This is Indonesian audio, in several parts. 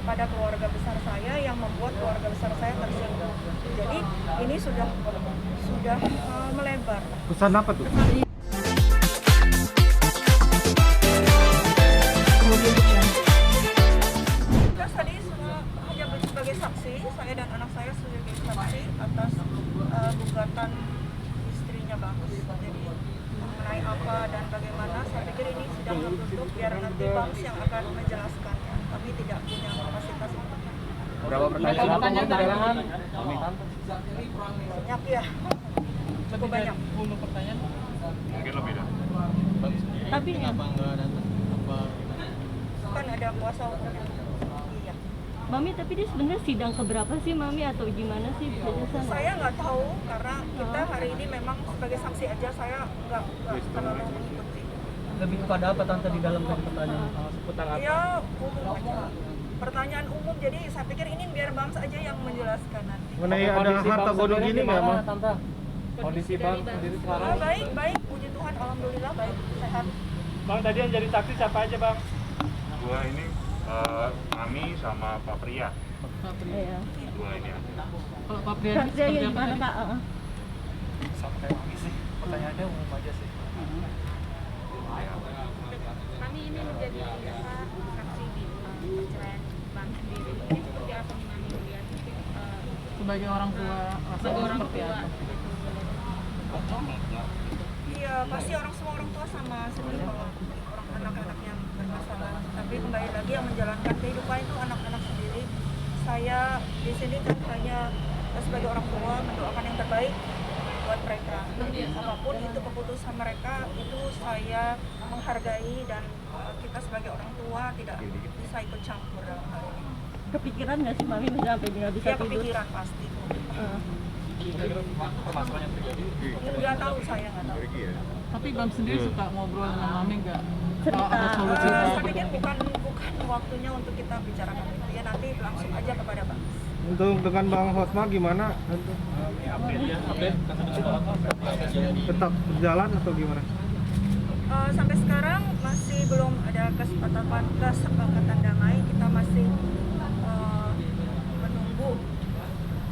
kepada keluarga besar saya yang membuat keluarga besar saya tersinggung. Jadi ini sudah melebar. Pesan apa tuh? Terus tadi hanya sebagai saksi, saya dan anak saya sebagai saksi atas gugatan istrinya Bagus. Jadi mengenai apa dan bagaimana, saya pikir ini sidang tertutup biar nanti Bagus yang akan menjelaskannya. Kami tidak punya kapasitas untuk itu. Berapa pertanyaan perjalanan? Banyak ya, cukup banyak. 10 pertanyaan. Mungkin lebih dah. Tapi kenapa nggak datang? Apa? Kan ada kuasa hukum. Iya. Mami, tapi dia sebenarnya sidang keberapa sih Mami atau gimana sih biasanya? Saya nggak tahu karena kita hari ini memang sebagai saksi aja, saya nggak terlalu mengikuti. Lebih kepada apa tante di dalam pertanyaan seputar apa? Ya umum aja. Pertanyaan umum, jadi saya pikir ini biar Bams aja yang menjelaskan nanti. Mengenai ada harta gonok gini nggak, Bang? Tante? Kondisi Bang sendiri sekarang? Baik, puji Tuhan, alhamdulillah baik, sehat. Bang, tadi yang jadi saksi siapa aja Bang? Gua ini Mami sama Pak Pria. Iya. Dua ini aja. Kalau Pak Priya Saksi aja gimana Kak? sama kayak Mami sih. Pertanyaannya umum aja sih. Kami ini menjadi saksi di perceraian Bang sendiri. Ini seperti apa nih Mami melihat? Sebagai orang tua, Sebagai orang seperti tua. apa? Iya, pasti semua orang tua sama sedih kalau orang anak-anak yang bermasalah. Tapi kembali lagi yang menjalankan kehidupan itu anak-anak sendiri. Saya di sini kan hanya sebagai orang tua mendoakan yang terbaik buat mereka. Apapun itu keputusan mereka, itu saya menghargai dan kita sebagai orang tua tidak bisa ikut campur dalam hal ini. Kepikiran nggak sih Mami misalnya sampai nggak bisa Ya tidur? kepikiran pasti. Permasalahan yang terjadi. Nggak tahu, saya nggak tahu. Tapi Bang sendiri suka ngobrol dengan Mami nggak? Cerita. Ada solusi? Saya pikir bukan waktunya untuk kita bicarakan itu ya, nanti langsung aja kepada Bang. Untuk dengan Bang Hotma gimana? Update. Tetap berjalan atau gimana? Sampai sekarang masih belum ada kesepakatan damai, kita masih menunggu.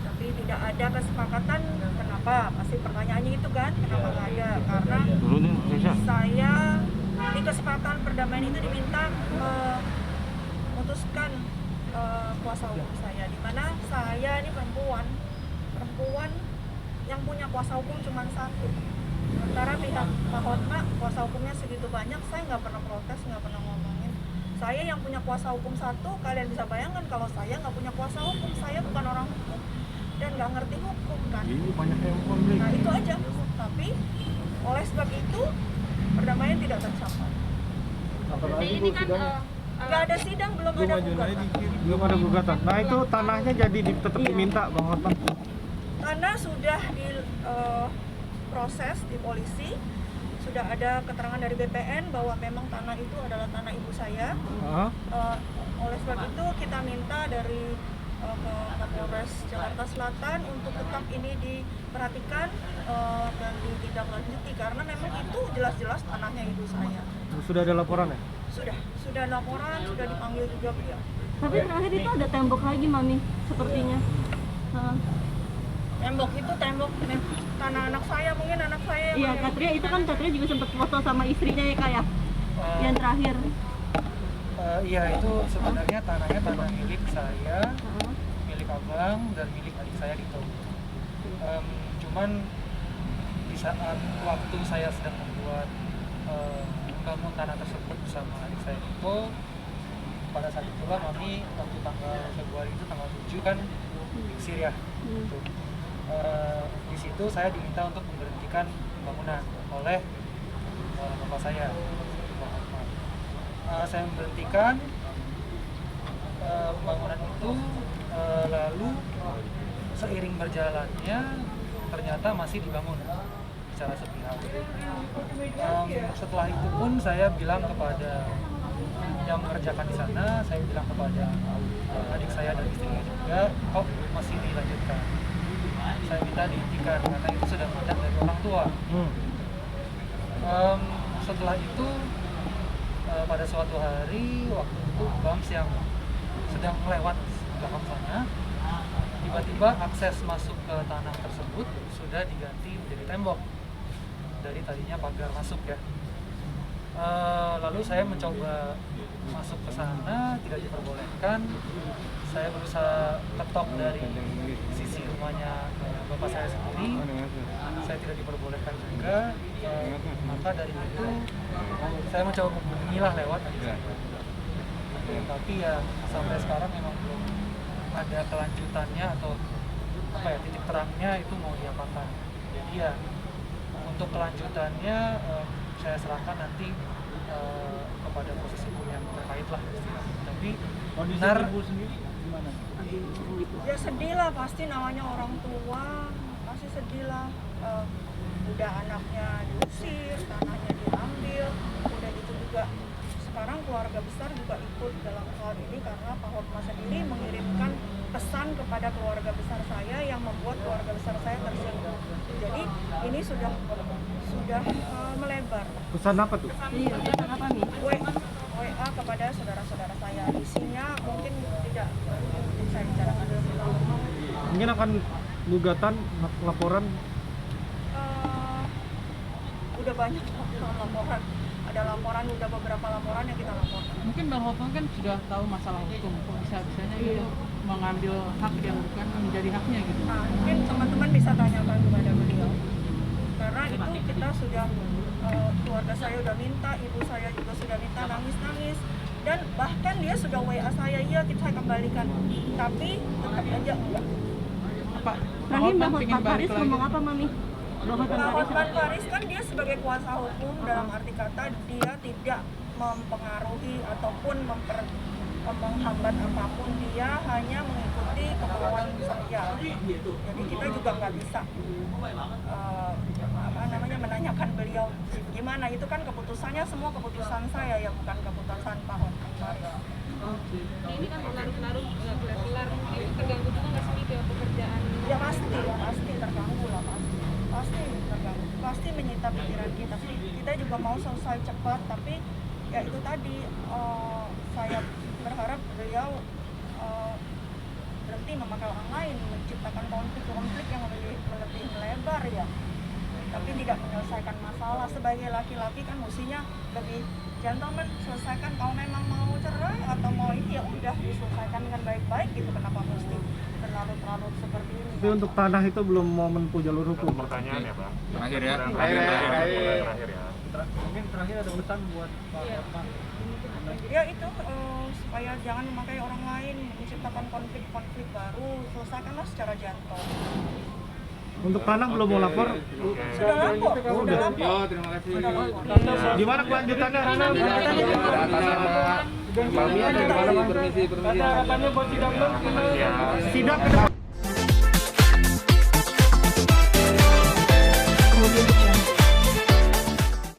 Tapi tidak ada kesepakatan, kenapa? Pasti pertanyaannya itu kan, kenapa nggak ada? Karena saya di kesepakatan perdamaian itu diminta memutuskan kuasa hukum saya, di mana saya ini perempuan yang punya kuasa hukum cuma satu. Sementara pihak Pak Hotma kuasa hukumnya segitu banyak, saya nggak pernah protes, nggak pernah ngomongin. Saya yang punya kuasa hukum satu, kalian bisa bayangkan kalau saya nggak punya kuasa hukum, saya bukan orang hukum dan nggak ngerti hukum kan. Ini banyak yang konflik. Nah itu aja. Tapi oleh sebab itu perdamaian tidak tercapai. Jadi ini kan Nggak ada sidang, belum ada gugatan. Belum ada gugatan. Nah itu tanahnya jadi tetap diminta Bang Hotma. Karena sudah di proses di polisi, sudah ada keterangan dari BPN bahwa memang tanah itu adalah tanah ibu saya. Oleh sebab itu kita minta dari Kapolres Jakarta Selatan untuk tetap ini diperhatikan dan ditindaklanjuti karena memang itu jelas-jelas tanahnya ibu saya. Sudah ada laporan ya? Sudah laporan, sudah dipanggil juga beliau. Tapi terakhir itu ada tembok lagi Mami, sepertinya. Tembok itu tanah anak saya, mungkin anak saya yang Iya, Katria itu kan Katria juga sempat foto sama istrinya ya Kak ya? Yang terakhir. Iya, itu sebenarnya tanahnya tanah milik saya, milik abang dan milik adik saya gitu. Cuman di saat waktu saya sedang membuat bangun tanah tersebut bersama adik saya itu, pada saat itulah Mami waktu tanggal Februari itu tanggal 7 kan diusir ya. Gitu. Di situ saya diminta untuk memberhentikan bangunan oleh bapak saya. Saya memberhentikan bangunan itu, lalu seiring berjalannya ternyata masih dibangun secara sepihak. Setelah itu pun saya bilang kepada yang mengerjakan di sana, saya bilang kepada adik saya dan istrinya juga, kok masih dilanjutkan. Saya minta dihentikan karena itu sudah mandat dari orang tua. Setelah itu pada suatu hari waktu itu Bams yang sedang lewat belakang sana, tiba-tiba akses masuk ke tanah tersebut sudah diganti menjadi tembok dari tadinya pagar masuk ya. Lalu saya mencoba masuk ke sana, tidak diperbolehkan. Saya berusaha ketok dari sisi rumahnya bapak saya sendiri, saya tidak diperbolehkan juga. Maka dari itu saya mencoba memilah lewat adik saya. Tapi ya sampai sekarang memang belum ada kelanjutannya atau apa ya, titik terangnya itu mau diapakan. Jadi ya untuk kelanjutannya saya serahkan nanti kepada proses hukum yang terkait lah. Tapi benar Ibu sendiri gimana? Ya sedih lah, pasti namanya orang tua, pasti sedih lah. Udah anaknya diusir, tanahnya diambil, udah gitu juga sekarang keluarga besar juga ikut dalam hal ini karena Pak Hotma sendiri mengirimkan pesan kepada keluarga besar saya yang membuat keluarga besar saya tersinggung. Jadi ini sudah melebar. Pesan apa tuh? Iya, pesan apa nih? WA kepada saudara-saudara saya. Isinya mungkin tidak mungkin saya bicarakan dulu. Mungkin akan gugatan, laporan. Udah banyak laporan. Ada laporan, udah beberapa laporan yang kita laporkan. Mungkin Bang Hotma kan sudah tahu masalah hukum, kok bisa-bisanya gitu mengambil hak yang bukan menjadi haknya gitu. Nah, mungkin teman-teman bisa tanyakan kepada beliau. Karena itu kita sudah, keluarga saya udah minta, ibu saya juga sudah minta, nangis-nangis. Dan bahkan dia sudah WA saya, iya saya kembalikan. Tapi tetap aja enggak. Pak Terakhir Bang pengen Hotman Paris balik lagi. ngomong apa, Mami? Bang Hotman Pak Paris Hotman Paris kan dia sebagai kuasa hukum, dalam arti kata dia tidak mempengaruhi ataupun menghambat apapun, dia hanya mengikuti kemauan saya. Jadi kita juga nggak bisa menanyakan beliau gimana, itu kan keputusannya semua keputusan saya ya, bukan keputusan Pak Hotman Paris. Ini kan berlarut-larut nggak kelar-kelar, itu terganggu juga nggak sih ke pekerjaan? Ya pasti terganggu lah, pasti terganggu, pasti menyita pikiran kita. Kita juga mau selesai cepat, tapi ya itu tadi, saya berharap beliau berhenti memakai orang lain, menciptakan konflik yang lebih melebar ya, tapi tidak menyelesaikan masalah. Sebagai laki-laki kan mestinya lebih gentleman, selesaikan. Kalau memang mau cerai atau mau ini ya udah diselesaikan dengan baik-baik gitu, kenapa mesti berlarut-larut seperti ini? Tapi untuk tanah itu belum mau menempuh jalur hukum. Pertanyaan ya Bang. Terakhir ya. Terakhir ya. Mungkin terakhir ada pesan buat Pak Hotman. Ya itu, supaya jangan memakai orang lain, menciptakan konflik-konflik baru, selesaikanlah secara jantung. Untuk tanah belum mau lapor. Sudah lapor, sudah lapor. Yo, terima kasih. Sudah lapor. Gimana kelanjutannya? Permisi. Sidang